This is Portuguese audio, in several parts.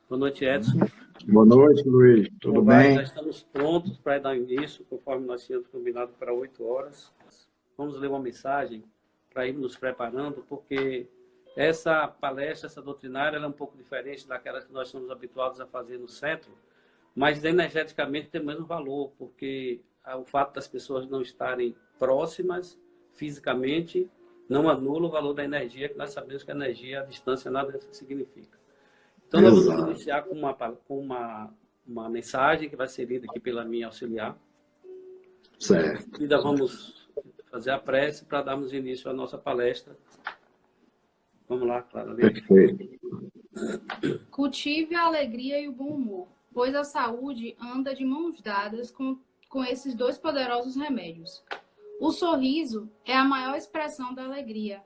Boa noite, Edson. Boa noite, Luiz. Tudo bem? Já estamos prontos para dar início, conforme nós tínhamos combinado para 8 horas. Vamos ler uma mensagem para ir nos preparando, porque essa palestra, essa doutrinária, ela é um pouco diferente daquela que nós somos habituados a fazer no centro, mas energeticamente tem o mesmo valor, porque o fato das pessoas não estarem próximas fisicamente não anula o valor da energia, que nós sabemos que a energia, a distância, nada significa. Então, nós vamos iniciar com uma mensagem que vai ser lida aqui pela minha auxiliar. Certo. E vamos fazer a prece para darmos início à nossa palestra. Vamos lá, Clara. Perfeito. Cultive a alegria e o bom humor, pois a saúde anda de mãos dadas com esses dois poderosos remédios. O sorriso é a maior expressão da alegria,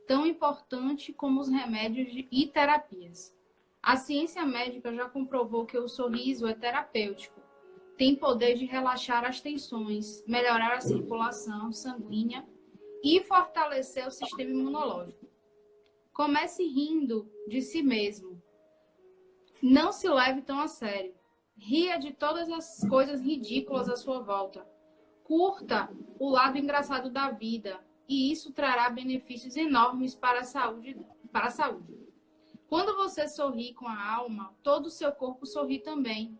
tão importante como os remédios e terapias. A ciência médica já comprovou que o sorriso é terapêutico, tem poder de relaxar as tensões, melhorar a circulação sanguínea e fortalecer o sistema imunológico. Comece rindo de si mesmo. Não se leve tão a sério. Ria de todas as coisas ridículas à sua volta. Curta o lado engraçado da vida e isso trará benefícios enormes para a saúde. Quando você sorri com a alma, todo o seu corpo sorri também.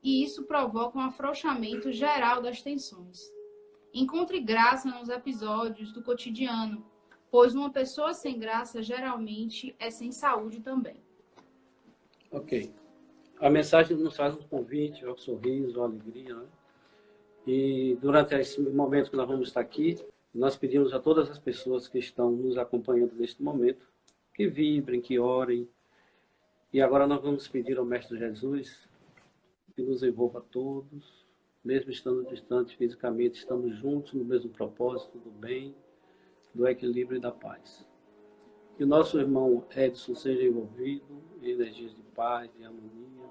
E isso provoca um afrouxamento geral das tensões. Encontre graça nos episódios do cotidiano, pois uma pessoa sem graça geralmente é sem saúde também. Ok. A mensagem nos faz um convite ao sorriso, à alegria, né? E durante esse momento que nós vamos estar aqui, nós pedimos a todas as pessoas que estão nos acompanhando neste momento, que vibrem, que orem. E agora nós vamos pedir ao Mestre Jesus que nos envolva a todos, mesmo estando distantes fisicamente, estamos juntos no mesmo propósito do bem, do equilíbrio e da paz. Que o nosso irmão Edson seja envolvido em energias de paz, de harmonia.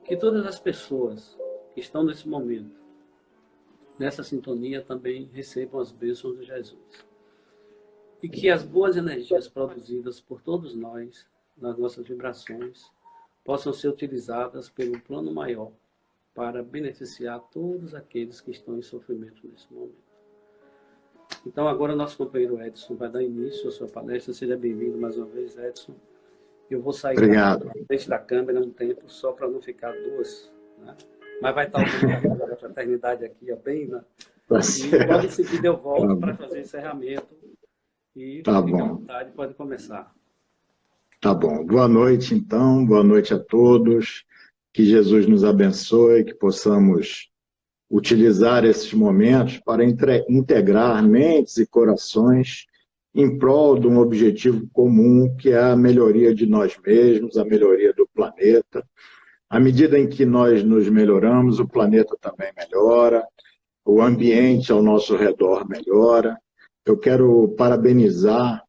Que todas as pessoas que estão nesse momento, nessa sintonia, também recebam as bênçãos de Jesus. E que as boas energias produzidas por todos nós, nas nossas vibrações, possam ser utilizadas pelo plano maior para beneficiar todos aqueles que estão em sofrimento nesse momento. Então, agora, nosso companheiro Edson vai dar início à sua palestra. Seja bem-vindo mais uma vez, Edson. Eu vou sair da câmera um tempo, só para não ficar duas, né? Mas vai estar o da fraternidade aqui, ó, bem, né? E logo em seguida eu volto para fazer o encerramento. E fique à vontade, pode começar. Tá bom. Boa noite, então. Boa noite a todos. Que Jesus nos abençoe, que possamos utilizar esses momentos para integrar mentes e corações em prol de um objetivo comum, que é a melhoria de nós mesmos, a melhoria do planeta. À medida em que nós nos melhoramos, o planeta também melhora, o ambiente ao nosso redor melhora. Eu quero parabenizar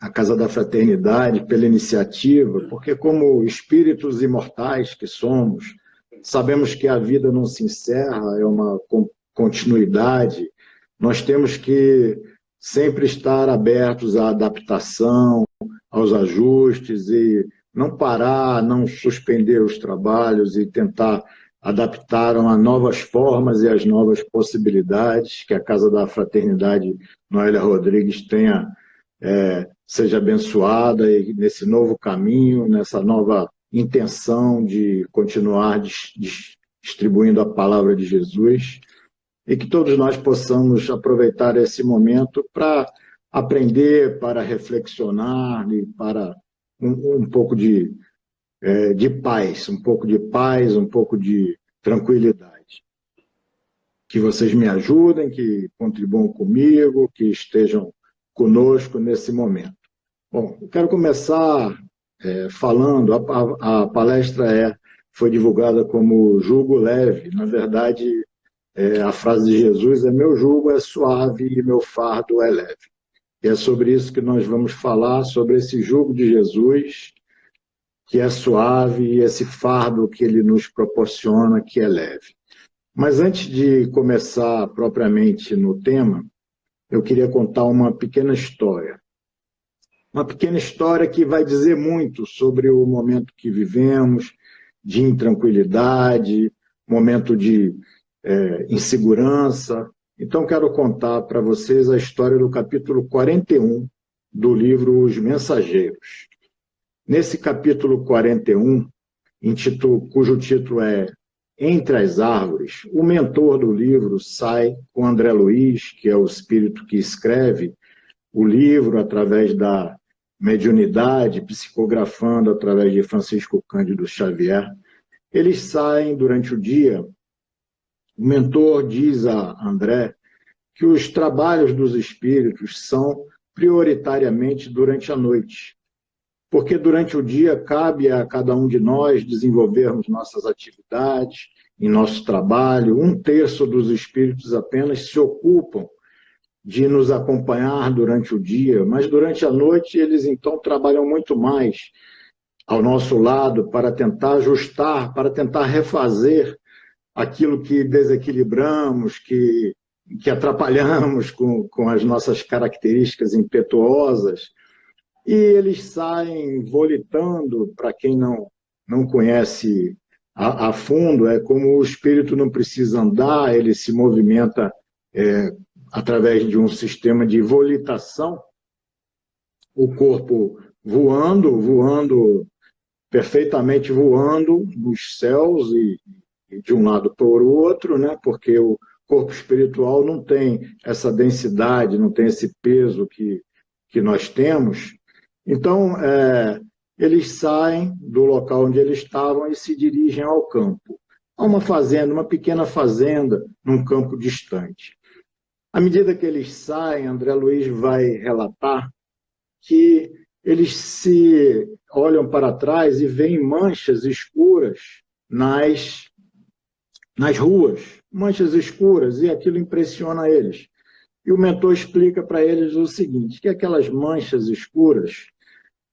a Casa da Fraternidade pela iniciativa, porque como espíritos imortais que somos, sabemos que a vida não se encerra, é uma continuidade. Nós temos que sempre estar abertos à adaptação, aos ajustes e não parar, não suspender os trabalhos e tentar adaptar a novas formas e as novas possibilidades, que a Casa da Fraternidade Noélia Rodrigues seja abençoada e nesse novo caminho, nessa nova intenção de continuar distribuindo a palavra de Jesus e que todos nós possamos aproveitar esse momento para aprender, para reflexionar e para um pouco de paz, um pouco de tranquilidade. Que vocês me ajudem, que contribuam comigo, que estejam conosco nesse momento. Bom, eu quero começar falando, a palestra foi divulgada como jugo leve. Na verdade, a frase de Jesus é: meu jugo é suave e meu fardo é leve. E é sobre isso que nós vamos falar, sobre esse jugo de Jesus, que é suave, e esse fardo que ele nos proporciona, que é leve. Mas antes de começar propriamente no tema, eu queria contar uma pequena história. uma pequena história que vai dizer muito sobre o momento que vivemos, de intranquilidade, momento de insegurança. Então, quero contar para vocês a história do capítulo 41 do livro Os Mensageiros. Nesse capítulo 41, cujo título é Entre as Árvores, o mentor do livro sai com André Luiz, que é o espírito que escreve o livro através da mediunidade, psicografando através de Francisco Cândido Xavier. Eles saem durante o dia. O mentor diz a André que os trabalhos dos espíritos são prioritariamente durante a noite, porque durante o dia cabe a cada um de nós desenvolvermos nossas atividades, em nosso trabalho. 1/3 dos espíritos apenas se ocupam de nos acompanhar durante o dia, mas durante a noite eles então trabalham muito mais ao nosso lado para tentar ajustar, para tentar refazer aquilo que desequilibramos, que atrapalhamos com as nossas características impetuosas. E eles saem volitando. Para quem não conhece a fundo, é como o espírito não precisa andar, ele se movimenta através de um sistema de volitação, o corpo voando, perfeitamente voando nos céus e de um lado para o outro, né? Porque o corpo espiritual não tem essa densidade, não tem esse peso que nós temos. Então, eles saem do local onde eles estavam e se dirigem ao campo. A uma fazenda, uma pequena fazenda, num campo distante. À medida que eles saem, André Luiz vai relatar que eles se olham para trás e veem manchas escuras nas ruas, manchas escuras, e aquilo impressiona eles. E o mentor explica para eles o seguinte, que aquelas manchas escuras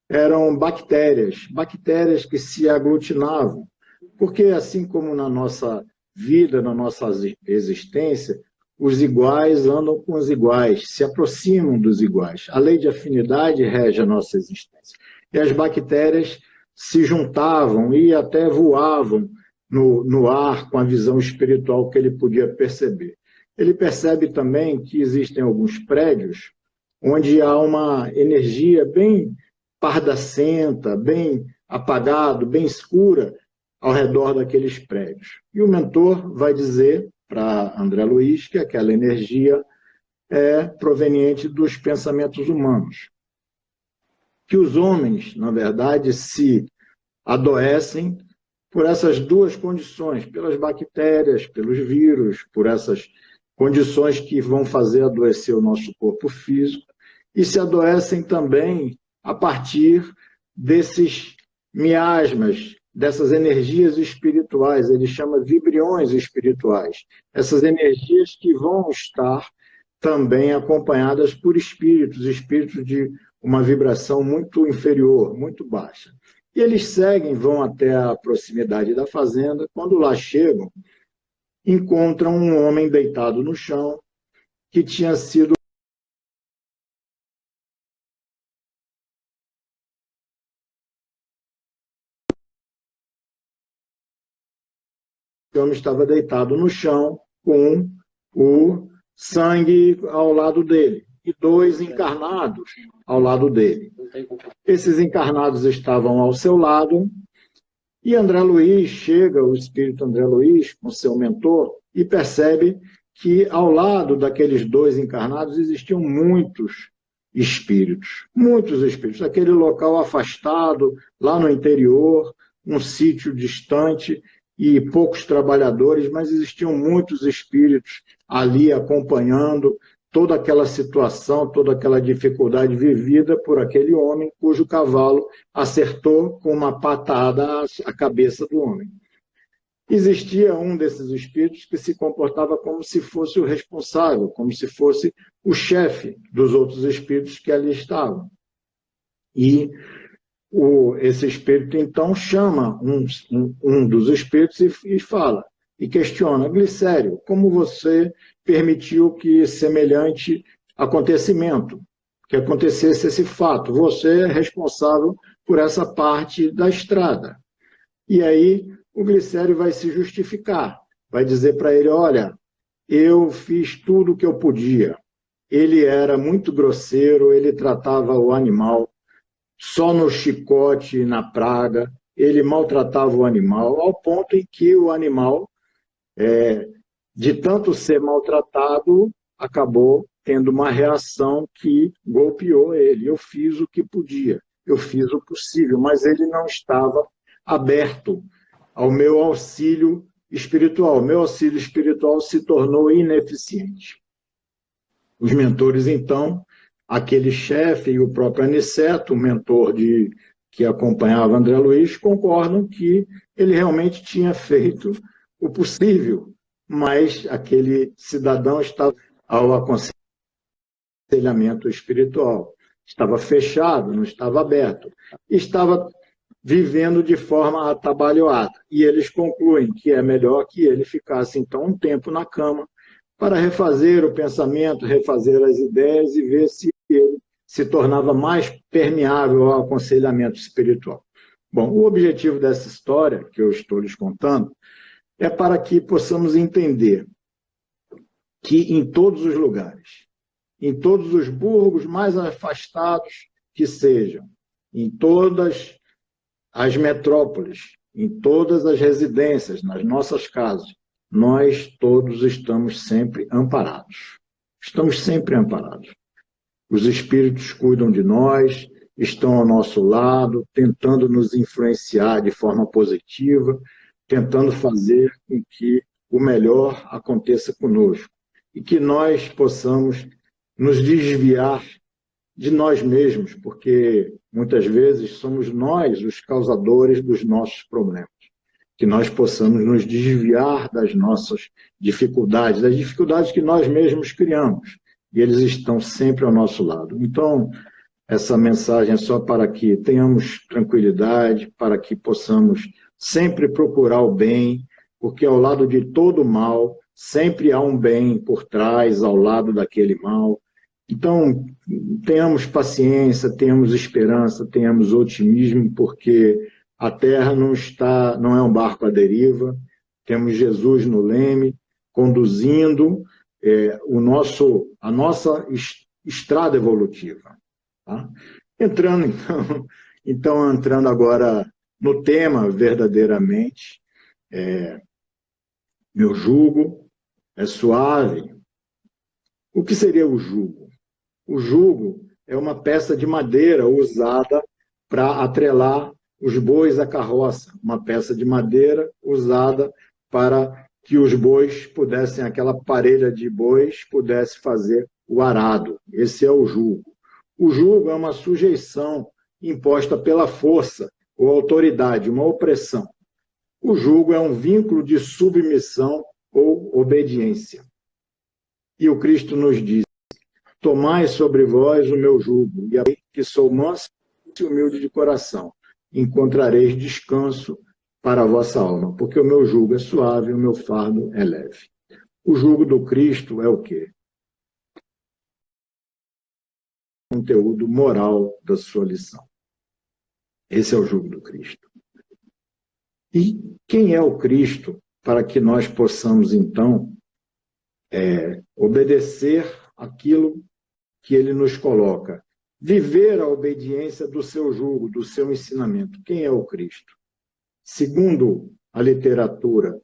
eram bactérias que se aglutinavam, porque assim como na nossa vida, na nossa existência, os iguais andam com os iguais, se aproximam dos iguais. A lei de afinidade rege a nossa existência. E as bactérias se juntavam e até voavam no ar com a visão espiritual que ele podia perceber. Ele percebe também que existem alguns prédios onde há uma energia bem pardacenta, bem apagada, bem escura ao redor daqueles prédios. E o mentor vai dizer para André Luiz que aquela energia é proveniente dos pensamentos humanos. Que os homens, na verdade, se adoecem por essas duas condições, pelas bactérias, pelos vírus, por essas condições que vão fazer adoecer o nosso corpo físico, e se adoecem também a partir desses miasmas, dessas energias espirituais, ele chama vibriões espirituais, essas energias que vão estar também acompanhadas por espíritos de uma vibração muito inferior, muito baixa. E eles seguem, vão até a proximidade da fazenda. Quando lá chegam, encontram um homem deitado no chão, que tinha sido... O homem estava deitado no chão, com o sangue ao lado dele, e 2 encarnados ao lado dele. Esses encarnados estavam ao seu lado, e André Luiz chega, o espírito André Luiz, com seu mentor, e percebe que ao lado daqueles 2 encarnados existiam muitos espíritos, aquele local afastado, lá no interior, um sítio distante, e poucos trabalhadores, mas existiam muitos espíritos ali acompanhando toda aquela situação, toda aquela dificuldade vivida por aquele homem cujo cavalo acertou com uma patada a cabeça do homem. Existia um desses espíritos que se comportava como se fosse o responsável, como se fosse o chefe dos outros espíritos que ali estavam. E esse espírito, então, chama um dos espíritos e fala, e questiona: Glicério, como você permitiu que semelhante acontecimento? que acontecesse esse fato. Você é responsável por essa parte da estrada. E aí o Glicério vai se justificar, vai dizer para ele, olha, eu fiz tudo o que eu podia. Ele era muito grosseiro, ele tratava o animal só no chicote, na praga, ele maltratava o animal, ao ponto em que o animal, de tanto ser maltratado, acabou tendo uma reação que golpeou ele. Eu fiz o que podia, eu fiz o possível, mas ele não estava aberto ao meu auxílio espiritual. Meu auxílio espiritual se tornou ineficiente. Os mentores, então, aquele chefe e o próprio Aniceto, o mentor que acompanhava André Luiz, concordam que ele realmente tinha feito o possível, mas aquele cidadão estava ao aconselhamento espiritual. Estava fechado, não estava aberto. Estava vivendo de forma atabalhoada. E eles concluem que é melhor que ele ficasse, então, um tempo na cama para refazer o pensamento, refazer as ideias e ver se ele se tornava mais permeável ao aconselhamento espiritual. Bom, o objetivo dessa história, que eu estou lhes contando, é para que possamos entender que em todos os lugares, em todos os burgos mais afastados que sejam, em todas as metrópoles, em todas as residências, nas nossas casas, nós todos estamos sempre amparados. Estamos sempre amparados. Os espíritos cuidam de nós, estão ao nosso lado, tentando nos influenciar de forma positiva, tentando fazer com que o melhor aconteça conosco e que nós possamos nos desviar de nós mesmos, porque muitas vezes somos nós os causadores dos nossos problemas. Que nós possamos nos desviar das nossas dificuldades, das dificuldades que nós mesmos criamos, e eles estão sempre ao nosso lado. Então, essa mensagem é só para que tenhamos tranquilidade, para que possamos sempre procurar o bem, porque ao lado de todo mal, sempre há um bem por trás, ao lado daquele mal. Então, tenhamos paciência, tenhamos esperança, tenhamos otimismo, porque a Terra não é um barco à deriva, temos Jesus no leme, conduzindo a nossa estrada evolutiva. Tá? Entrando agora no tema verdadeiramente, meu jugo é suave. O que seria o jugo? O jugo é uma peça de madeira usada para atrelar os bois à carroça, uma peça de madeira usada para que os bois pudessem, aquela parelha de bois, pudesse fazer o arado. Esse é o jugo. O jugo é uma sujeição imposta pela força ou autoridade, uma opressão. O jugo é um vínculo de submissão ou obediência. E o Cristo nos diz, tomai sobre vós o meu jugo, e aí que sou manso e humilde de coração, encontrareis descanso para a vossa alma, porque o meu jugo é suave e o meu fardo é leve. O jugo do Cristo é o quê? O conteúdo moral da sua lição. Esse é o jugo do Cristo. E quem é o Cristo para que nós possamos, então, obedecer aquilo que ele nos coloca? Viver a obediência do seu jugo, do seu ensinamento. Quem é o Cristo? Segundo a literatura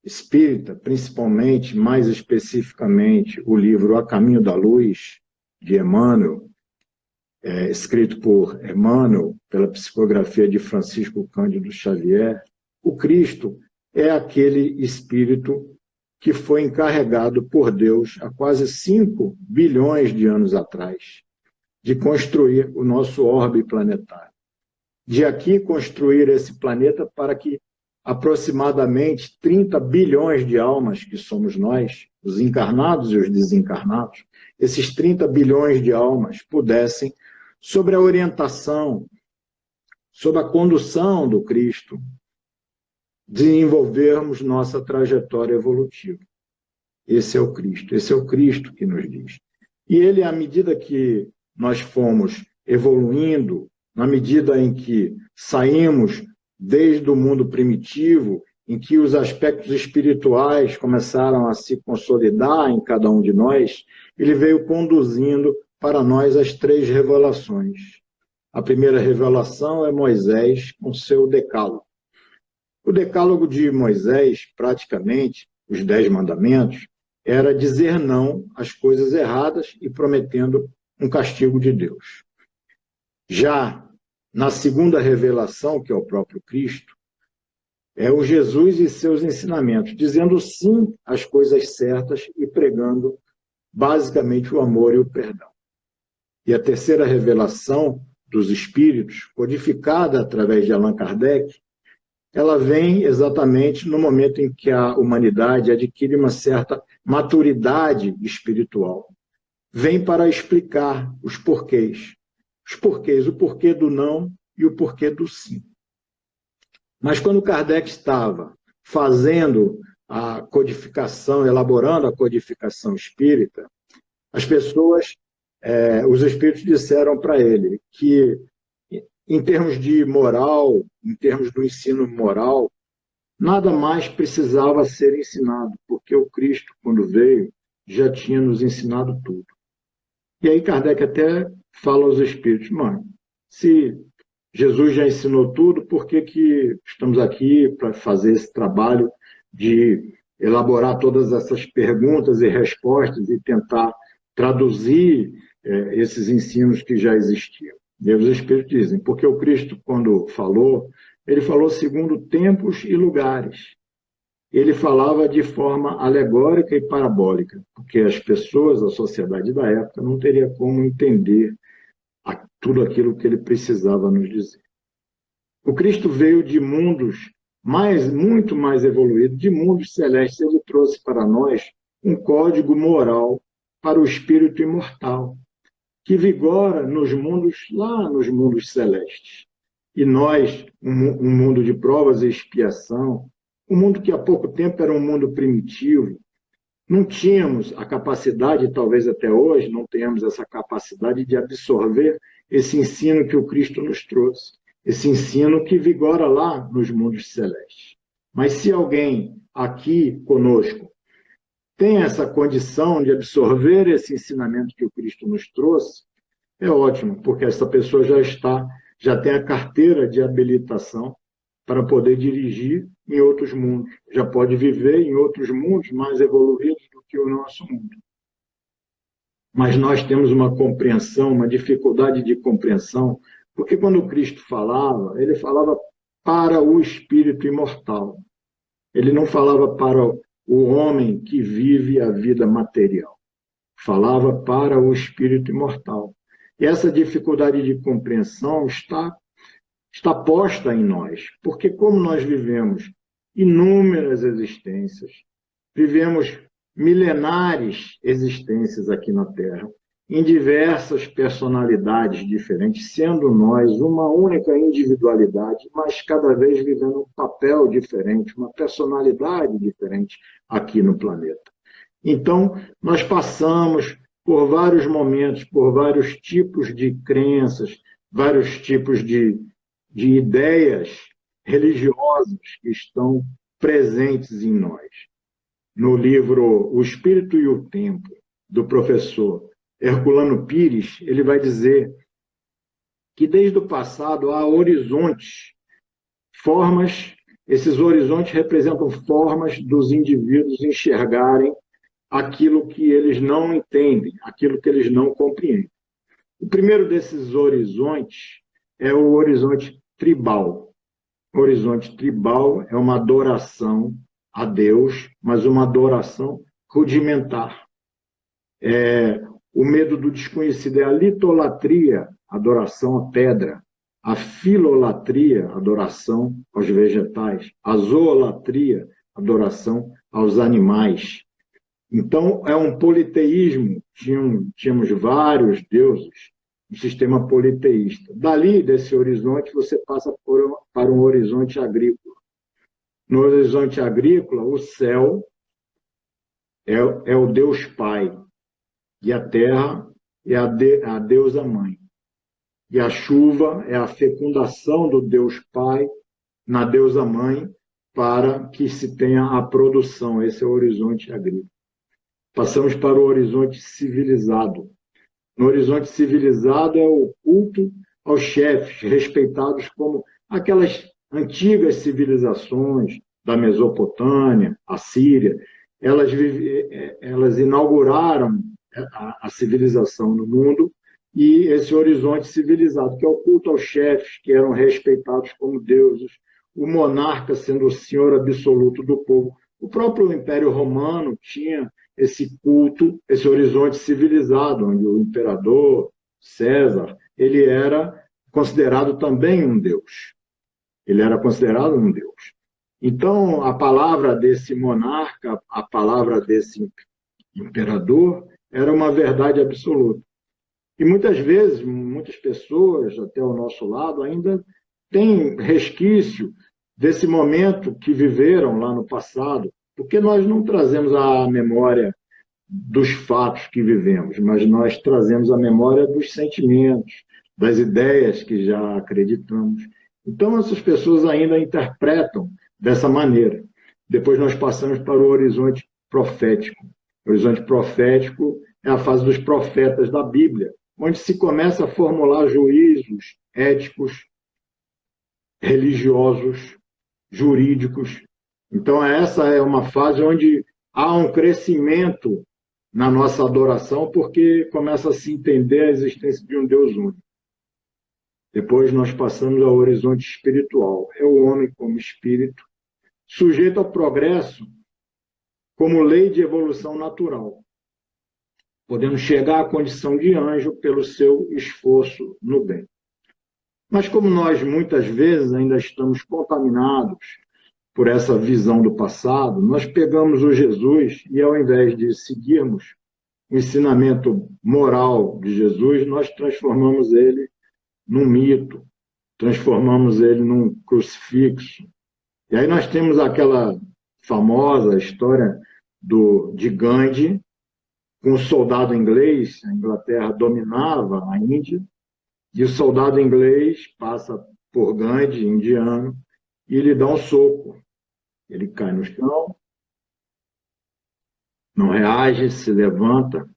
espírita, principalmente, mais especificamente, o livro A Caminho da Luz, de Emmanuel, escrito por Emmanuel, pela psicografia de Francisco Cândido Xavier, o Cristo é aquele espírito que foi encarregado por Deus há quase 5 bilhões de anos atrás de construir o nosso orbe planetário. De aqui construir esse planeta para que aproximadamente 30 bilhões de almas, que somos nós, os encarnados e os desencarnados, esses 30 bilhões de almas pudessem, sob a orientação, sob a condução do Cristo, desenvolvermos nossa trajetória evolutiva. Esse é o Cristo que nos diz. E ele, à medida que nós fomos evoluindo, na medida em que saímos desde o mundo primitivo, em que os aspectos espirituais começaram a se consolidar em cada um de nós, ele veio conduzindo para nós as 3 revelações. A primeira revelação é Moisés com seu decálogo. O decálogo de Moisés, praticamente, os 10 mandamentos, era dizer não às coisas erradas e prometendo um castigo de Deus. Já na segunda revelação, que é o próprio Cristo, é o Jesus e seus ensinamentos, dizendo sim às coisas certas e pregando basicamente o amor e o perdão. E a terceira revelação dos Espíritos, codificada através de Allan Kardec, ela vem exatamente no momento em que a humanidade adquire uma certa maturidade espiritual. Vem para explicar os porquês. Os porquês, o porquê do não e o porquê do sim. Mas quando Kardec estava fazendo a codificação, elaborando a codificação espírita, as pessoas, os espíritos disseram para ele que, em termos de moral, em termos do ensino moral, nada mais precisava ser ensinado, porque o Cristo, quando veio, já tinha nos ensinado tudo. E aí Kardec até fala aos espíritos, mano, se Jesus já ensinou tudo, por que estamos aqui para fazer esse trabalho de elaborar todas essas perguntas e respostas e tentar traduzir esses ensinos que já existiam? E aí os Espíritos dizem, porque o Cristo, quando falou, ele falou segundo tempos e lugares. Ele falava de forma alegórica e parabólica, porque as pessoas, a sociedade da época, não teria como entender tudo aquilo que ele precisava nos dizer. O Cristo veio de mundos muito mais evoluídos, de mundos celestes. Ele trouxe para nós um código moral para o espírito imortal, que vigora nos mundos, lá nos mundos celestes. E nós, um mundo de provas e expiação, um mundo que há pouco tempo era um mundo primitivo, não tínhamos a capacidade, talvez até hoje não tenhamos essa capacidade de absorver esse ensino que o Cristo nos trouxe, esse ensino que vigora lá nos mundos celestes. Mas se alguém aqui conosco tem essa condição de absorver esse ensinamento que o Cristo nos trouxe, é ótimo, porque essa pessoa já tem a carteira de habilitação para poder dirigir em outros mundos, já pode viver em outros mundos mais evoluídos do que o nosso mundo. Mas nós temos uma compreensão, uma dificuldade de compreensão, porque quando o Cristo falava, ele falava para o espírito imortal. Ele não falava para o homem que vive a vida material. Falava para o espírito imortal. E essa dificuldade de compreensão está posta em nós, porque como nós vivemos inúmeras existências, vivemos milenares existências aqui na Terra, em diversas personalidades diferentes, sendo nós uma única individualidade, mas cada vez vivendo um papel diferente, uma personalidade diferente aqui no planeta. Então, nós passamos por vários momentos, por vários tipos de crenças, vários tipos de ideias religiosas que estão presentes em nós. No livro O Espírito e o Tempo, do professor Herculano Pires, ele vai dizer que desde o passado há horizontes, formas, esses horizontes representam formas dos indivíduos enxergarem aquilo que eles não entendem, aquilo que eles não compreendem. O primeiro desses horizontes é o horizonte tribal. O horizonte tribal é uma adoração a Deus, mas uma adoração rudimentar. O medo do desconhecido é a litolatria, adoração à pedra. A filolatria, adoração aos vegetais. A zoolatria, adoração aos animais. Então, é um politeísmo. Tínhamos vários deuses, um sistema politeísta. Dali, desse horizonte, você passa para um horizonte agrícola. No horizonte agrícola, o céu é o Deus Pai, e a terra, é a deusa mãe. E a chuva é a fecundação do Deus Pai na deusa mãe para que se tenha a produção. Esse é o horizonte agrícola. Passamos para o horizonte civilizado. No horizonte civilizado é o culto aos chefes, respeitados como aquelas antigas civilizações da Mesopotâmia, a Síria. Elas inauguraram a civilização no mundo, e esse horizonte civilizado, que é o culto aos chefes, que eram respeitados como deuses, o monarca sendo o senhor absoluto do povo. O próprio Império Romano tinha esse culto, esse horizonte civilizado, onde o imperador, César, ele era considerado também um deus. Ele era considerado um deus. Então, a palavra desse monarca, a palavra desse imperador, era uma verdade absoluta. E muitas vezes, muitas pessoas, até ao nosso lado, ainda têm resquício desse momento que viveram lá no passado, porque nós não trazemos a memória dos fatos que vivemos, mas nós trazemos a memória dos sentimentos, das ideias que já acreditamos. Então, essas pessoas ainda interpretam dessa maneira. Depois nós passamos para o horizonte profético. O horizonte profético é a fase dos profetas da Bíblia, onde se começa a formular juízos éticos, religiosos, jurídicos. Então, essa é uma fase onde há um crescimento na nossa adoração, porque começa a se entender a existência de um Deus único. Depois nós passamos ao horizonte espiritual. É o homem como espírito, sujeito ao progresso como lei de evolução natural, podendo chegar à condição de anjo pelo seu esforço no bem. Mas como nós muitas vezes ainda estamos contaminados por essa visão do passado, nós pegamos o Jesus e, ao invés de seguirmos o ensinamento moral de Jesus, nós transformamos ele num mito, transformamos ele num crucifixo. E aí nós temos aquela famosa história de Gandhi, com um soldado inglês. A Inglaterra dominava a Índia, e o soldado inglês passa por Gandhi, indiano, e lhe dá um soco. Ele cai no chão, não reage, se levanta,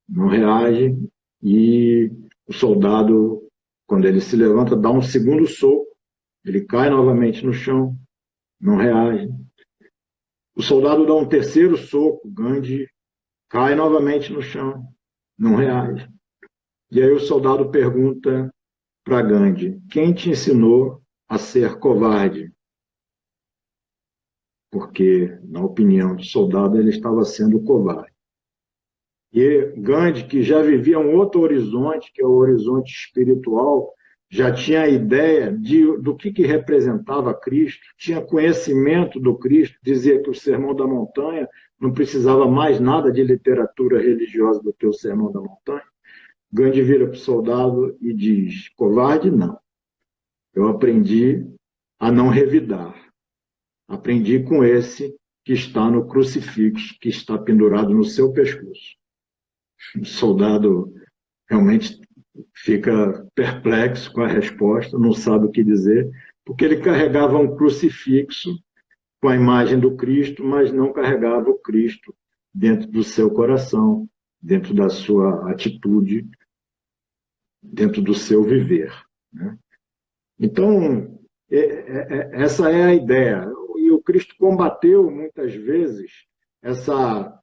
não reage, e o soldado, quando ele se levanta, dá um segundo soco, ele cai novamente no chão, não reage. O soldado dá um terceiro soco, Gandhi cai novamente no chão, não reage. E aí o soldado pergunta para Gandhi: quem te ensinou a ser covarde? Porque, na opinião do soldado, ele estava sendo covarde. E Gandhi, que já vivia um outro horizonte, que é o horizonte espiritual, já tinha a ideia do que representava Cristo, tinha conhecimento do Cristo, dizia que o Sermão da Montanha não precisava mais nada de literatura religiosa do que o Sermão da Montanha. Gandhi vira para o soldado e diz: covarde não, eu aprendi a não revidar, aprendi com esse que está no crucifixo, que está pendurado no seu pescoço. O soldado realmente fica perplexo com a resposta, não sabe o que dizer, porque ele carregava um crucifixo com a imagem do Cristo, mas não carregava o Cristo dentro do seu coração, dentro da sua atitude, dentro do seu viver, né? Então, essa é a ideia. E o Cristo combateu muitas vezes essa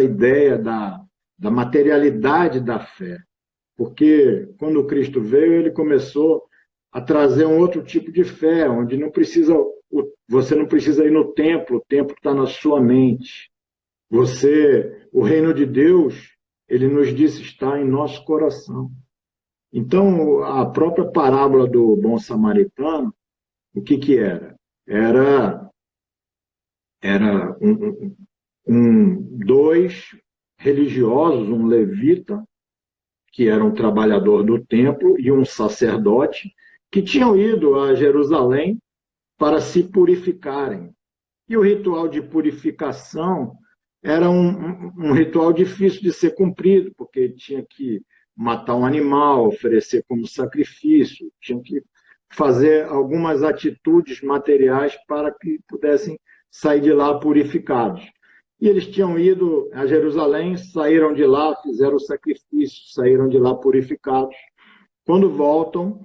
ideia da materialidade da fé. Porque quando o Cristo veio, ele começou a trazer um outro tipo de fé, onde você não precisa ir no templo, o templo está na sua mente. O reino de Deus, ele nos disse, está em nosso coração. Então, a própria parábola do bom samaritano, o que era? Era dois religiosos, um levita, que era um trabalhador do templo, e um sacerdote, que tinham ido a Jerusalém para se purificarem. E o ritual de purificação era um ritual difícil de ser cumprido, porque tinha que matar um animal, oferecer como sacrifício, tinham que fazer algumas atitudes materiais para que pudessem sair de lá purificados. E eles tinham ido a Jerusalém, saíram de lá, fizeram o sacrifício, saíram de lá purificados. Quando voltam,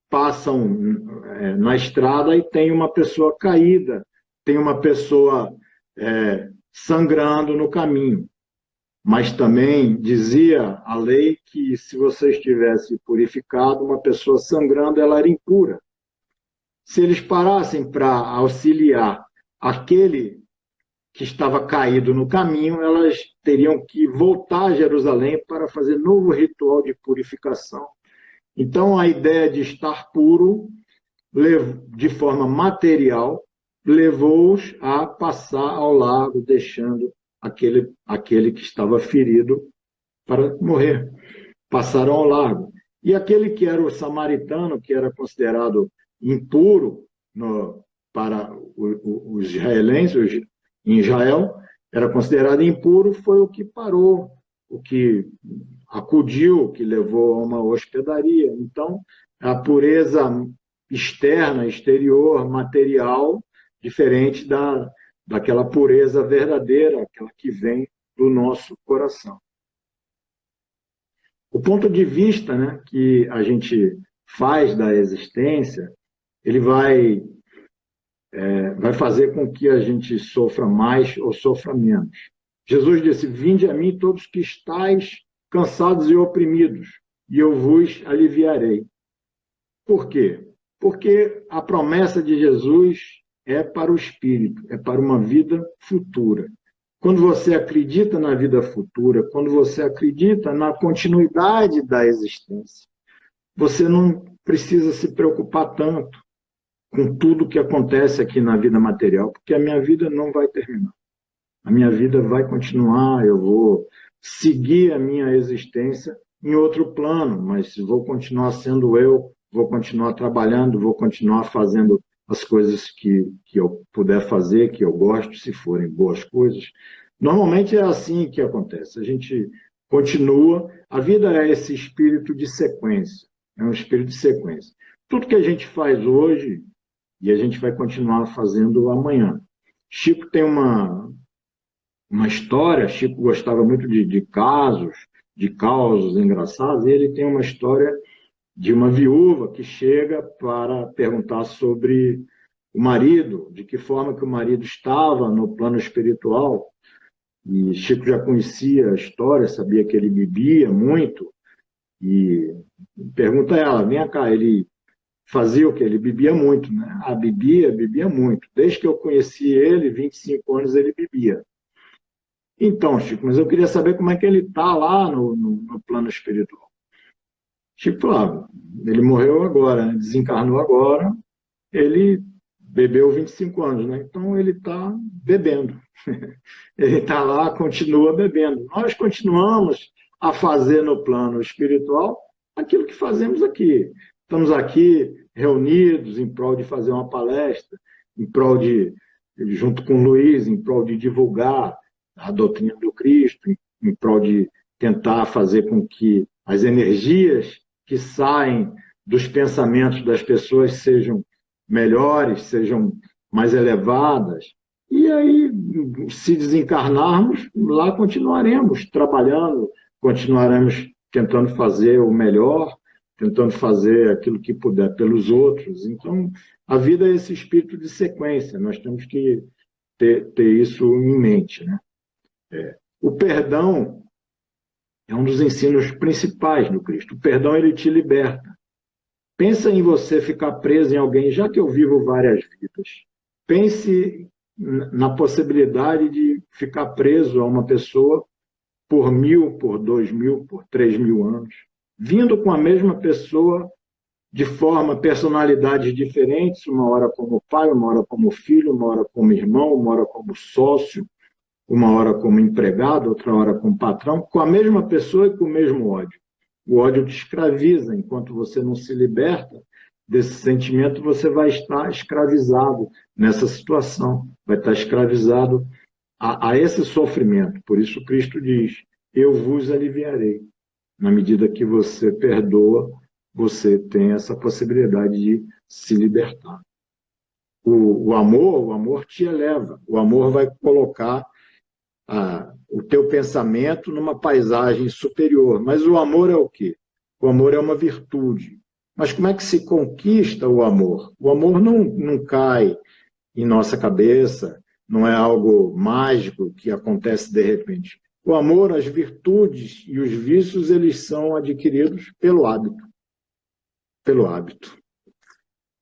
passam na estrada e tem uma pessoa caída, tem uma pessoa sangrando no caminho. Mas também dizia a lei que se você estivesse purificado, uma pessoa sangrando, ela era impura. Se eles parassem para auxiliar aquele que estava caído no caminho, elas teriam que voltar a Jerusalém para fazer novo ritual de purificação. Então, a ideia de estar puro, de forma material, levou-os a passar ao largo, deixando aquele que estava ferido para morrer. Passaram ao largo. E aquele que era o samaritano, que era considerado impuro para os israelenses, em Israel, era considerado impuro, foi o que parou, o que acudiu, o que levou a uma hospedaria. Então, a pureza externa, exterior, material, diferente daquela pureza verdadeira, aquela que vem do nosso coração. O ponto de vista, né, que a gente faz da existência, ele vai fazer com que a gente sofra mais ou sofra menos. Jesus disse: vinde a mim todos que estáis cansados e oprimidos, e eu vos aliviarei. Por quê? Porque a promessa de Jesus é para o espírito, é para uma vida futura. Quando você acredita na vida futura, quando você acredita na continuidade da existência, você não precisa se preocupar tanto com tudo que acontece aqui na vida material, porque a minha vida não vai terminar. A minha vida vai continuar, eu vou seguir a minha existência em outro plano, mas vou continuar sendo eu, vou continuar trabalhando, vou continuar fazendo as coisas que eu puder fazer, que eu gosto, se forem boas coisas. Normalmente é assim que acontece. A gente continua. A vida é esse espírito de sequência. É um espírito de sequência. Tudo que a gente faz hoje, e a gente vai continuar fazendo amanhã. Chico tem uma história, Chico gostava muito de causos engraçados, e ele tem uma história de uma viúva que chega para perguntar sobre o marido, de que forma que o marido estava no plano espiritual. E Chico já conhecia a história, sabia que ele bebia muito, e pergunta a ela: vem cá, ele fazia o quê? Ele bebia muito, né? Ah, bebia muito. Desde que eu conheci ele, 25 anos, ele bebia. Então, Chico, mas eu queria saber como é que ele está lá no plano espiritual. Chico falava: ele morreu agora, né? Desencarnou agora, ele bebeu 25 anos, né? Então ele está bebendo. Ele está lá, continua bebendo. Nós continuamos a fazer no plano espiritual aquilo que fazemos aqui. Estamos aqui reunidos em prol de fazer uma palestra, em prol junto com o Luiz, em prol de divulgar a doutrina do Cristo, em prol de tentar fazer com que as energias que saem dos pensamentos das pessoas sejam melhores, sejam mais elevadas. E aí, se desencarnarmos, lá continuaremos trabalhando, continuaremos tentando fazer o melhor, tentando fazer aquilo que puder pelos outros. Então, a vida é esse espírito de sequência, nós temos que ter isso em mente, né? O perdão é um dos ensinos principais do Cristo. O perdão, ele te liberta. Pensa em você ficar preso em alguém, já que eu vivo várias vidas. Pense na possibilidade de ficar preso a uma pessoa por 1.000, por 2.000, por 3.000 anos. Vindo com a mesma pessoa de personalidades diferentes, uma hora como pai, uma hora como filho, uma hora como irmão, uma hora como sócio, uma hora como empregado, outra hora como patrão, com a mesma pessoa e com o mesmo ódio. O ódio te escraviza. Enquanto você não se liberta desse sentimento, você vai estar escravizado nessa situação, vai estar escravizado a esse sofrimento. Por isso Cristo diz: eu vos aliviarei. Na medida que você perdoa, você tem essa possibilidade de se libertar. O amor te eleva. O amor vai colocar o teu pensamento numa paisagem superior. Mas o amor é o quê? O amor é uma virtude. Mas como é que se conquista o amor? O amor não cai em nossa cabeça, não é algo mágico que acontece de repente. O amor, as virtudes e os vícios, eles são adquiridos pelo hábito. Pelo hábito.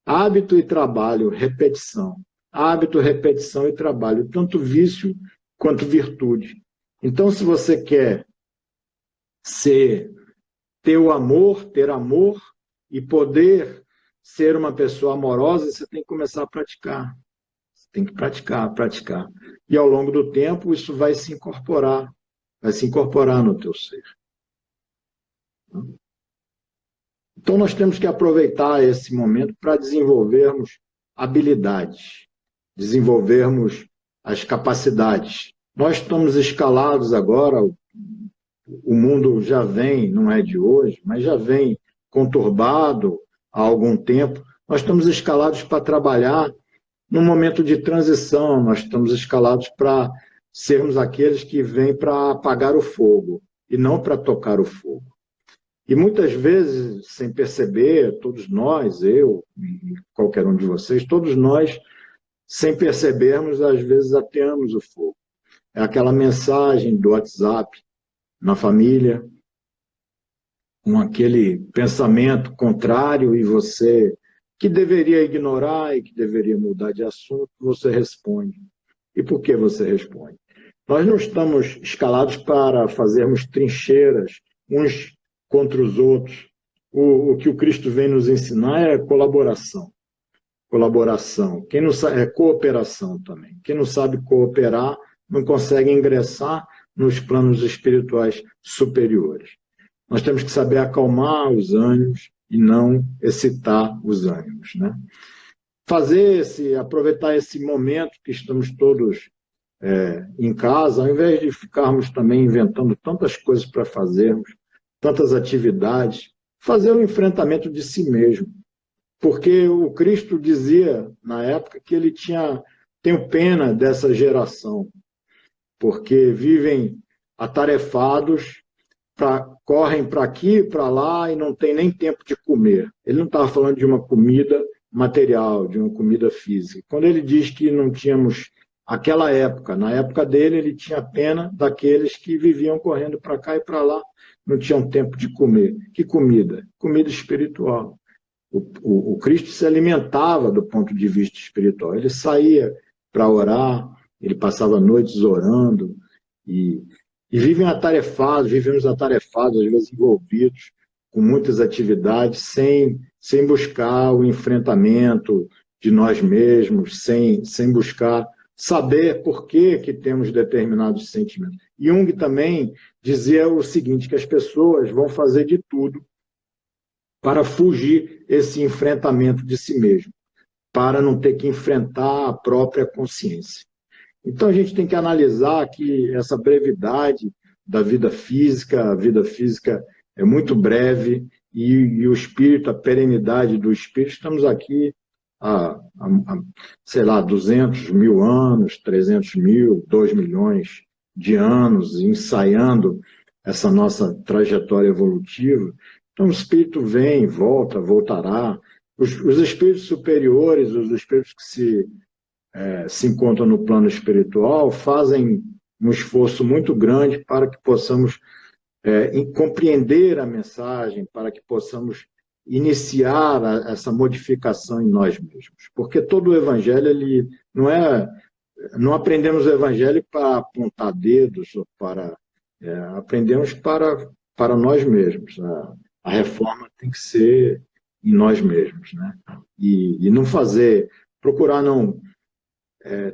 Hábito e trabalho, repetição. Hábito, repetição e trabalho. Tanto vício quanto virtude. Então, se você quer ter o amor, ter amor e poder ser uma pessoa amorosa, você tem que começar a praticar. Você tem que praticar, praticar. E ao longo do tempo, isso vai se incorporar no teu ser. Então, nós temos que aproveitar esse momento para desenvolvermos habilidades, desenvolvermos as capacidades. Nós estamos escalados agora, o mundo já vem, não é de hoje, mas já vem conturbado há algum tempo. Nós estamos escalados para trabalhar num momento de transição, nós estamos escalados para sermos aqueles que vêm para apagar o fogo e não para tocar o fogo. E muitas vezes, sem perceber, todos nós, eu e qualquer um de vocês, todos nós, sem percebermos, às vezes ateamos o fogo. É aquela mensagem do WhatsApp na família, com aquele pensamento contrário e você, que deveria ignorar e que deveria mudar de assunto, você responde. E por que você responde? Nós não estamos escalados para fazermos trincheiras uns contra os outros. O que o Cristo vem nos ensinar é colaboração. Colaboração. Quem não sabe, é cooperação também. Quem não sabe cooperar não consegue ingressar nos planos espirituais superiores. Nós temos que saber acalmar os ânimos e não excitar os ânimos, né? Aproveitar esse momento que estamos todos em casa, ao invés de ficarmos também inventando tantas coisas para fazermos, tantas atividades, fazer o enfrentamento de si mesmo. Porque o Cristo dizia, na época, que ele tenho pena dessa geração, porque vivem atarefados, correm para aqui e para lá e não tem nem tempo de comer. Ele não estava falando de uma comida material, de uma comida física. Quando ele diz que não tínhamos aquela época, na época dele, ele tinha pena daqueles que viviam correndo para cá e para lá, não tinham tempo de comer. Que comida? Comida espiritual. O Cristo se alimentava do ponto de vista espiritual. Ele saía para orar, ele passava noites orando e vivemos atarefados, às vezes envolvidos com muitas atividades, sem buscar o enfrentamento de nós mesmos, sem buscar saber por que temos determinados sentimentos. Jung também dizia o seguinte, que as pessoas vão fazer de tudo para fugir esse enfrentamento de si mesmo, para não ter que enfrentar a própria consciência. Então a gente tem que analisar que essa brevidade da vida física, a vida física é muito breve e o espírito, a perenidade do espírito, estamos aqui sei lá, 200 mil anos, 300 mil, 2 milhões de anos, ensaiando essa nossa trajetória evolutiva. Então o espírito vem, voltará. Os espíritos superiores, os espíritos que se encontram no plano espiritual, fazem um esforço muito grande para que possamos compreender a mensagem, para que possamos iniciar essa modificação em nós mesmos. Porque todo o evangelho, ele não aprendemos o evangelho para apontar dedos, ou aprendemos para nós mesmos. A reforma tem que ser em nós mesmos, né? E não procurar não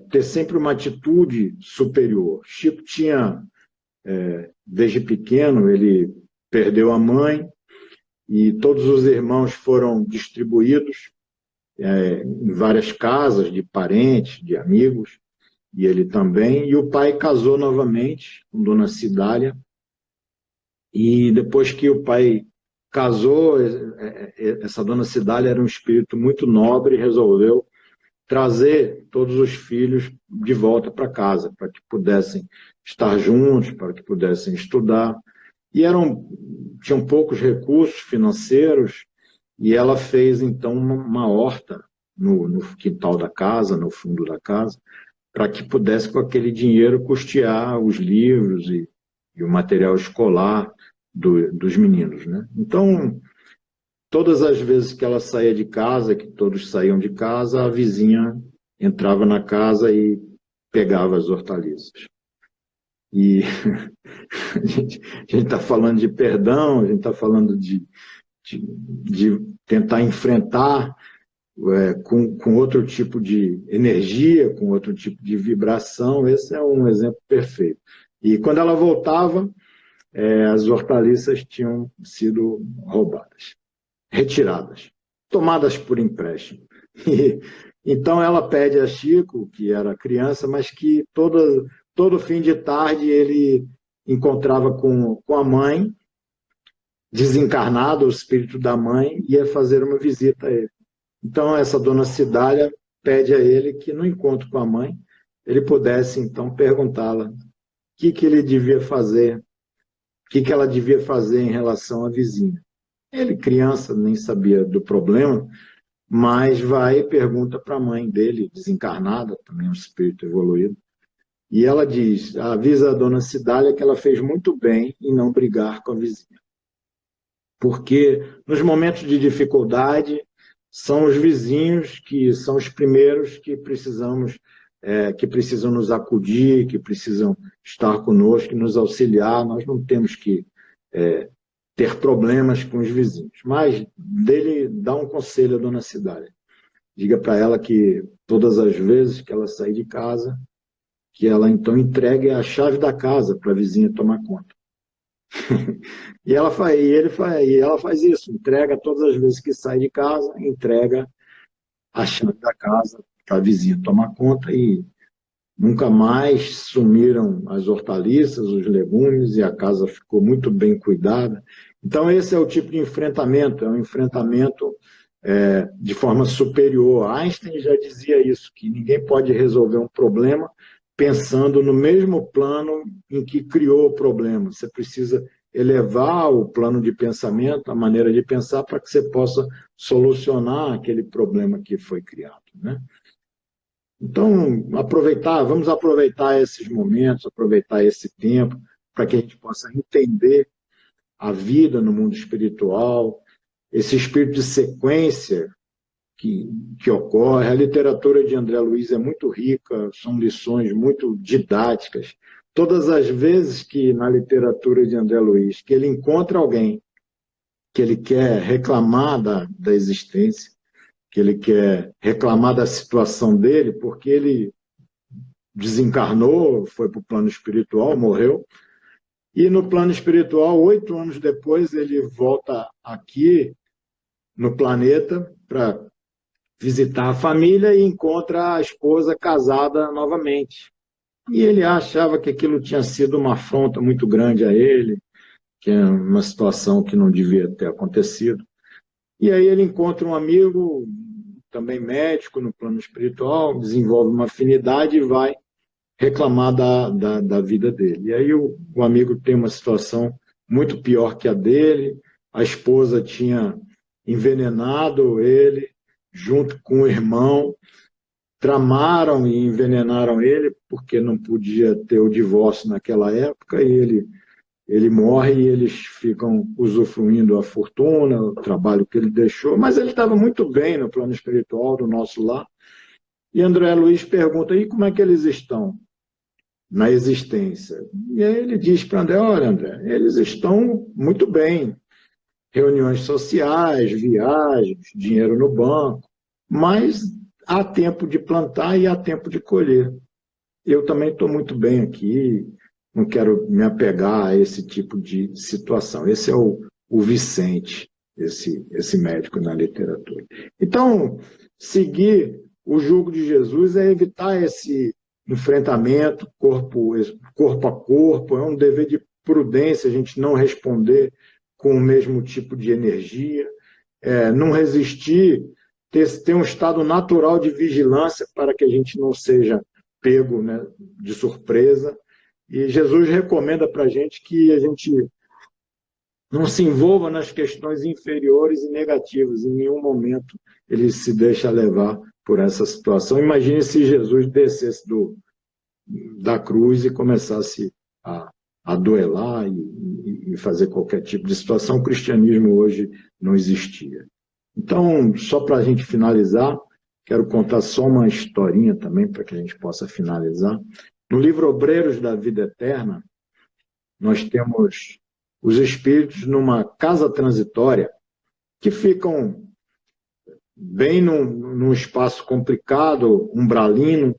ter sempre uma atitude superior. Chico tinha, desde pequeno, ele perdeu a mãe, e todos os irmãos foram distribuídos em várias casas de parentes, de amigos, e ele também. E o pai casou novamente com Dona Cidália, E depois que o pai casou, essa dona Cidália era um espírito muito nobre e resolveu trazer todos os filhos de volta para casa, para que pudessem estar juntos, para que pudessem estudar. E tinham poucos recursos financeiros, e ela fez, então, uma horta no quintal da casa, no fundo da casa, para que pudesse, com aquele dinheiro, custear os livros e o material escolar dos meninos, né? Então, todas as vezes que ela saía de casa, que todos saíam de casa, a vizinha entrava na casa e pegava as hortaliças. E a gente está falando de perdão, a gente está falando de tentar enfrentar com outro tipo de energia, com outro tipo de vibração. Esse é um exemplo perfeito. E quando ela voltava, as hortaliças tinham sido roubadas, retiradas, tomadas por empréstimo. Então ela pede a Chico, que era criança, mas que todo fim de tarde ele encontrava com a mãe, desencarnado, o espírito da mãe, ia fazer uma visita a ele. Então essa dona Cidália pede a ele que, no encontro com a mãe, ele pudesse então perguntá-la o que ele devia fazer, o que ela devia fazer em relação à vizinha. Ele, criança, nem sabia do problema, mas vai e pergunta para a mãe dele, desencarnada, também um espírito evoluído, e ela diz, avisa a dona Cidália que ela fez muito bem em não brigar com a vizinha. Porque nos momentos de dificuldade, são os vizinhos que são os primeiros que precisam nos acudir, que precisam estar conosco, nos auxiliar. Nós não temos que ter problemas com os vizinhos. Mas dele dá um conselho à dona Cidália. Diga para ela que todas as vezes que ela sair de casa, que ela então entregue a chave da casa para a vizinha tomar conta. E ela faz isso, entrega todas as vezes que sai de casa, entrega a chave da casa para a vizinha tomar conta, e nunca mais sumiram as hortaliças, os legumes, e a casa ficou muito bem cuidada. Então esse é o tipo de enfrentamento, é um enfrentamento de forma superior. Einstein já dizia isso, que ninguém pode resolver um problema pensando no mesmo plano em que criou o problema. Você precisa elevar o plano de pensamento, a maneira de pensar, para que você possa solucionar aquele problema que foi criado, né? Então, vamos aproveitar esses momentos, aproveitar esse tempo, para que a gente possa entender a vida no mundo espiritual, esse espírito de sequência que ocorre. A literatura de André Luiz é muito rica, são lições muito didáticas. Todas as vezes que na literatura de André Luiz, que ele encontra alguém que ele quer reclamar da existência, que ele quer reclamar da situação dele, porque ele desencarnou, foi para o plano espiritual, morreu, e no plano espiritual, 8 anos depois, ele volta aqui no planeta para visitar a família e encontra a esposa casada novamente. E ele achava que aquilo tinha sido uma afronta muito grande a ele, que é uma situação que não devia ter acontecido. E aí ele encontra um amigo, também médico no plano espiritual, desenvolve uma afinidade e vai reclamar da vida dele. E aí o amigo tem uma situação muito pior que a dele, a esposa tinha envenenado ele, junto com o irmão, tramaram e envenenaram ele, porque não podia ter o divórcio naquela época, e ele morre e eles ficam usufruindo a fortuna, o trabalho que ele deixou, mas ele estava muito bem no plano espiritual do nosso lar. E André Luiz pergunta, e como é que eles estão na existência? E aí ele diz para André, olha André, eles estão muito bem, reuniões sociais, viagens, dinheiro no banco, mas há tempo de plantar e há tempo de colher. Eu também estou muito bem aqui, não quero me apegar a esse tipo de situação. Esse é o Vicente, esse médico na literatura. Então, seguir o jugo de Jesus é evitar esse enfrentamento corpo a corpo, é um dever de prudência a gente não responder com o mesmo tipo de energia, não resistir, ter um estado natural de vigilância para que a gente não seja pego, né, de surpresa. E Jesus recomenda para a gente que a gente não se envolva nas questões inferiores e negativas. Em nenhum momento ele se deixa levar por essa situação. Imagine se Jesus descesse da cruz e começasse a duelar e fazer qualquer tipo de situação. O cristianismo hoje não existia. Então, só para a gente finalizar, quero contar só uma historinha também para que a gente possa finalizar. No livro Obreiros da Vida Eterna, nós temos os espíritos numa casa transitória que ficam bem num espaço complicado, umbralino,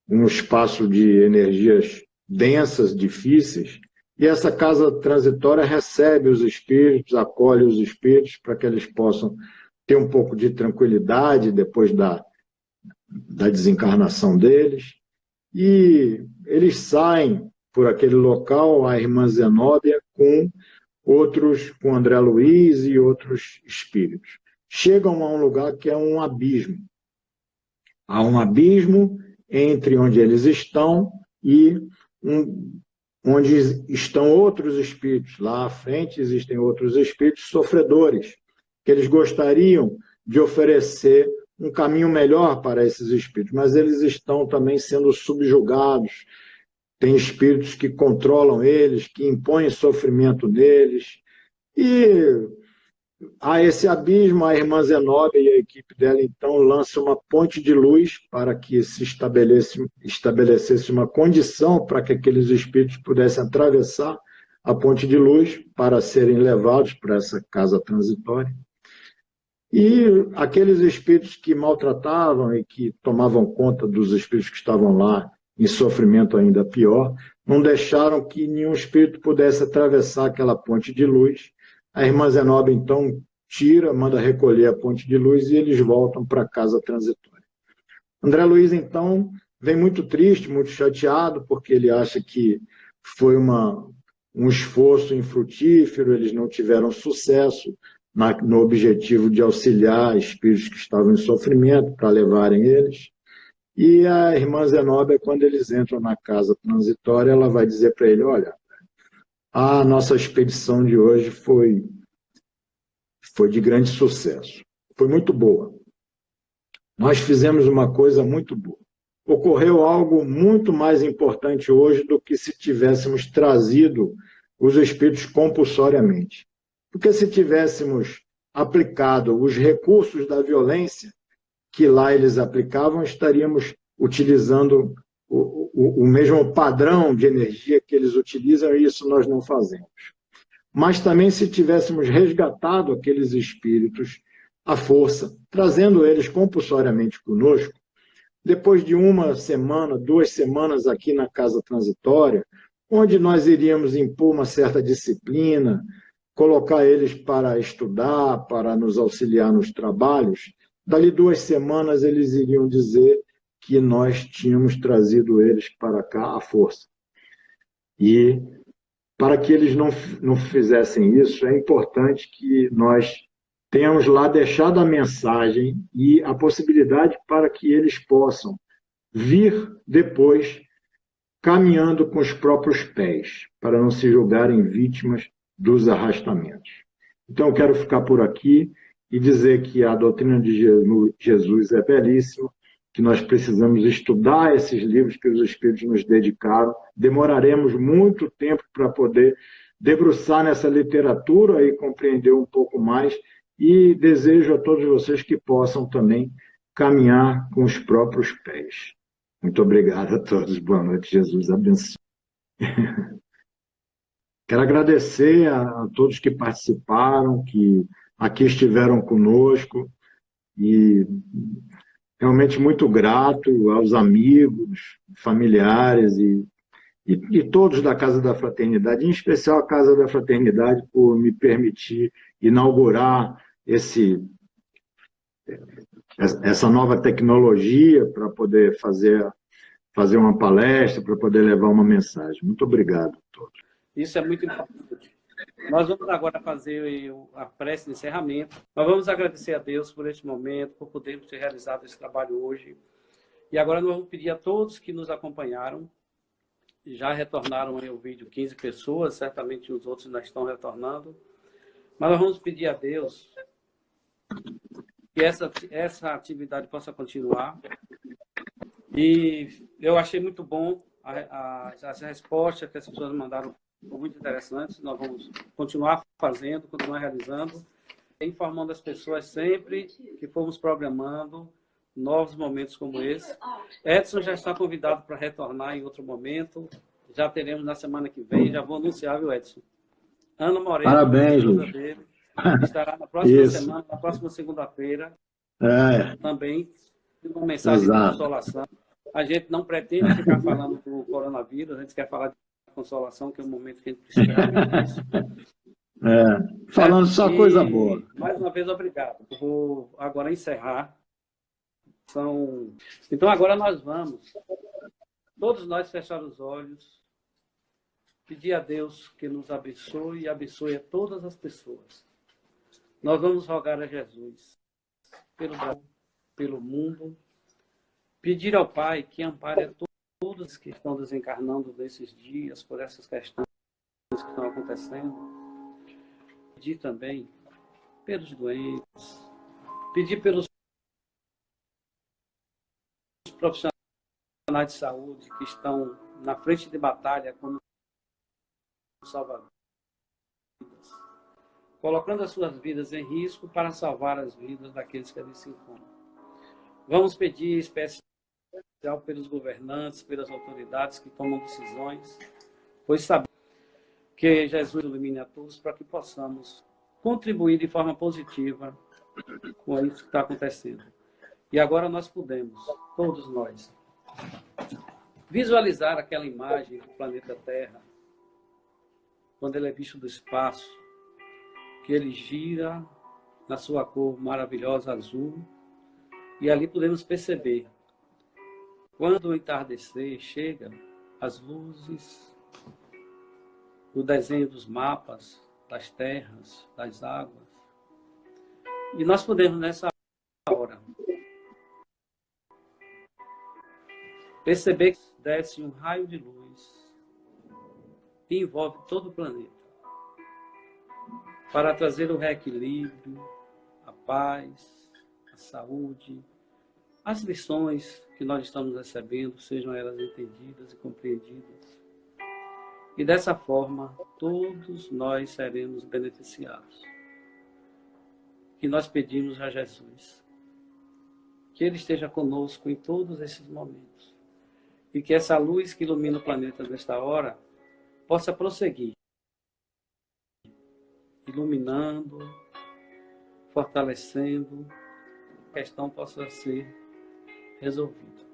um espaço de energias densas, difíceis, e essa casa transitória recebe os espíritos, acolhe os espíritos para que eles possam ter um pouco de tranquilidade depois da desencarnação deles, e eles saem por aquele local, a irmã Zenóbia, com André Luiz e outros espíritos. Chegam a um lugar que é um abismo. Há um abismo entre onde eles estão e onde estão outros espíritos. Lá à frente existem outros espíritos sofredores, que eles gostariam de oferecer um caminho melhor para esses espíritos, mas eles estão também sendo subjugados. Tem espíritos que controlam eles, que impõem sofrimento neles. E a esse abismo, a irmã Zenóbia e a equipe dela, então, lança uma ponte de luz para que se estabelecesse uma condição para que aqueles espíritos pudessem atravessar a ponte de luz para serem levados para essa casa transitória. E aqueles espíritos que maltratavam e que tomavam conta dos espíritos que estavam lá em sofrimento ainda pior, não deixaram que nenhum espírito pudesse atravessar aquela ponte de luz. A irmã Zenóbia, então, manda recolher a ponte de luz e eles voltam para a casa transitória. André Luiz, então, vem muito triste, muito chateado, porque ele acha que foi um esforço infrutífero, eles não tiveram sucesso no objetivo de auxiliar espíritos que estavam em sofrimento para levarem eles. E a irmã Zenóbia, quando eles entram na casa transitória, ela vai dizer para ele, olha, a nossa expedição de hoje foi de grande sucesso, foi muito boa. Nós fizemos uma coisa muito boa. Ocorreu algo muito mais importante hoje do que se tivéssemos trazido os espíritos compulsoriamente. Porque se tivéssemos aplicado os recursos da violência que lá eles aplicavam, estaríamos utilizando o mesmo padrão de energia que eles utilizam, e isso nós não fazemos. Mas também se tivéssemos resgatado aqueles espíritos à força, trazendo eles compulsoriamente conosco, depois de 1 semana, 2 semanas aqui na casa transitória, onde nós iríamos impor uma certa disciplina, colocar eles para estudar, para nos auxiliar nos trabalhos, dali 2 semanas eles iriam dizer que nós tínhamos trazido eles para cá à força. E para que eles não fizessem isso, é importante que nós tenhamos lá deixado a mensagem e a possibilidade para que eles possam vir depois caminhando com os próprios pés, para não se julgarem vítimas dos arrastamentos. Então, eu quero ficar por aqui e dizer que a doutrina de Jesus é belíssima, que nós precisamos estudar esses livros que os Espíritos nos dedicaram. Demoraremos muito tempo para poder debruçar nessa literatura e compreender um pouco mais, e desejo a todos vocês que possam também caminhar com os próprios pés. Muito obrigado a todos. Boa noite. Jesus abençoe. Quero agradecer a todos que participaram, que aqui estiveram conosco, e realmente muito grato aos amigos, familiares e todos da Casa da Fraternidade, em especial a Casa da Fraternidade, por me permitir inaugurar essa nova tecnologia para poder fazer uma palestra, para poder levar uma mensagem. Muito obrigado a todos. Isso é muito importante. Nós vamos agora fazer a prece de encerramento. Nós vamos agradecer a Deus por este momento, por podermos ter realizado esse trabalho hoje. E agora nós vamos pedir a todos que nos acompanharam, já retornaram aí o vídeo 15 pessoas, certamente os outros ainda estão retornando. Mas nós vamos pedir a Deus que essa atividade possa continuar. E eu achei muito bom as respostas que as pessoas mandaram, muito interessantes. Nós vamos continuar fazendo, continuar realizando, informando as pessoas sempre que formos programando novos momentos como esse. Edson já está convidado para retornar em outro momento. Já teremos na semana que vem. Já vou anunciar, viu, Edson? Ana Moreno, parabéns, Luiz. Estará na próxima semana, na próxima segunda-feira. Também uma mensagem de consolação. A gente não pretende ficar falando do coronavírus, a gente quer falar de consolação, que é um momento que a gente precisa disso. Falando só coisa boa. Mais uma vez, obrigado. Vou agora encerrar. Então, agora nós vamos, todos nós, fechar os olhos, pedir a Deus que nos abençoe e abençoe a todas as pessoas. Nós vamos rogar a Jesus pelo Brasil, pelo mundo, pedir ao Pai que ampare a todos que estão desencarnando nesses dias por essas questões que estão acontecendo. Pedir também pelos doentes, pedir pelos profissionais de saúde que estão na frente de batalha como salvar-vidas, colocando as suas vidas em risco para salvar as vidas daqueles que ali se encontram. Vamos pedir especial pelos governantes, pelas autoridades que tomam decisões, pois sabemos que Jesus ilumine a todos para que possamos contribuir de forma positiva com isso que está acontecendo. E agora nós podemos, todos nós, visualizar aquela imagem do planeta Terra, quando ele é visto do espaço, que ele gira na sua cor maravilhosa azul, e ali podemos perceber, quando o entardecer chega, as luzes, o desenho dos mapas, das terras, das águas, e nós podemos nessa hora perceber que desce um raio de luz que envolve todo o planeta para trazer o reequilíbrio, a paz, a saúde, as lições que nós estamos recebendo, sejam elas entendidas e compreendidas. E dessa forma, todos nós seremos beneficiados. Que nós pedimos a Jesus que Ele esteja conosco em todos esses momentos. E que essa luz que ilumina o planeta nesta hora possa prosseguir, iluminando, fortalecendo, a questão possa ser resolvida.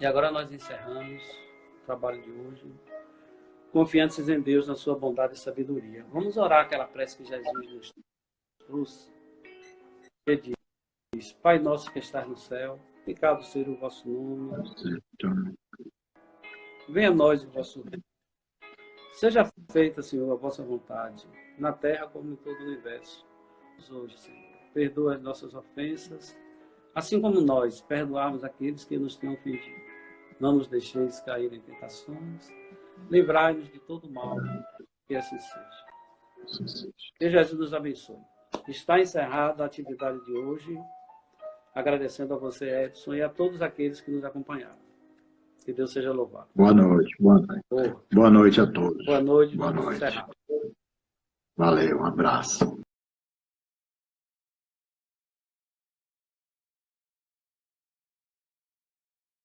E agora nós encerramos o trabalho de hoje, confiantes em Deus, na sua bondade e sabedoria. Vamos orar aquela prece que Jesus nos trouxe, que diz: Pai nosso que estás no céu, santificado seja o vosso nome. Venha a nós o vosso reino. Seja feita, Senhor, a vossa vontade, na terra como em todo o universo. Hoje, Senhor, perdoa as nossas ofensas, assim como nós perdoamos aqueles que nos têm ofendido. Não nos deixeis cair em tentações, livrai-nos de todo mal, que assim seja. Que Jesus nos abençoe. Está encerrada a atividade de hoje, agradecendo a você, Edson, e a todos aqueles que nos acompanharam. Que Deus seja louvado. Boa noite. Boa noite. Boa noite a todos. Boa noite. Boa noite. Encerrar. Valeu, um abraço.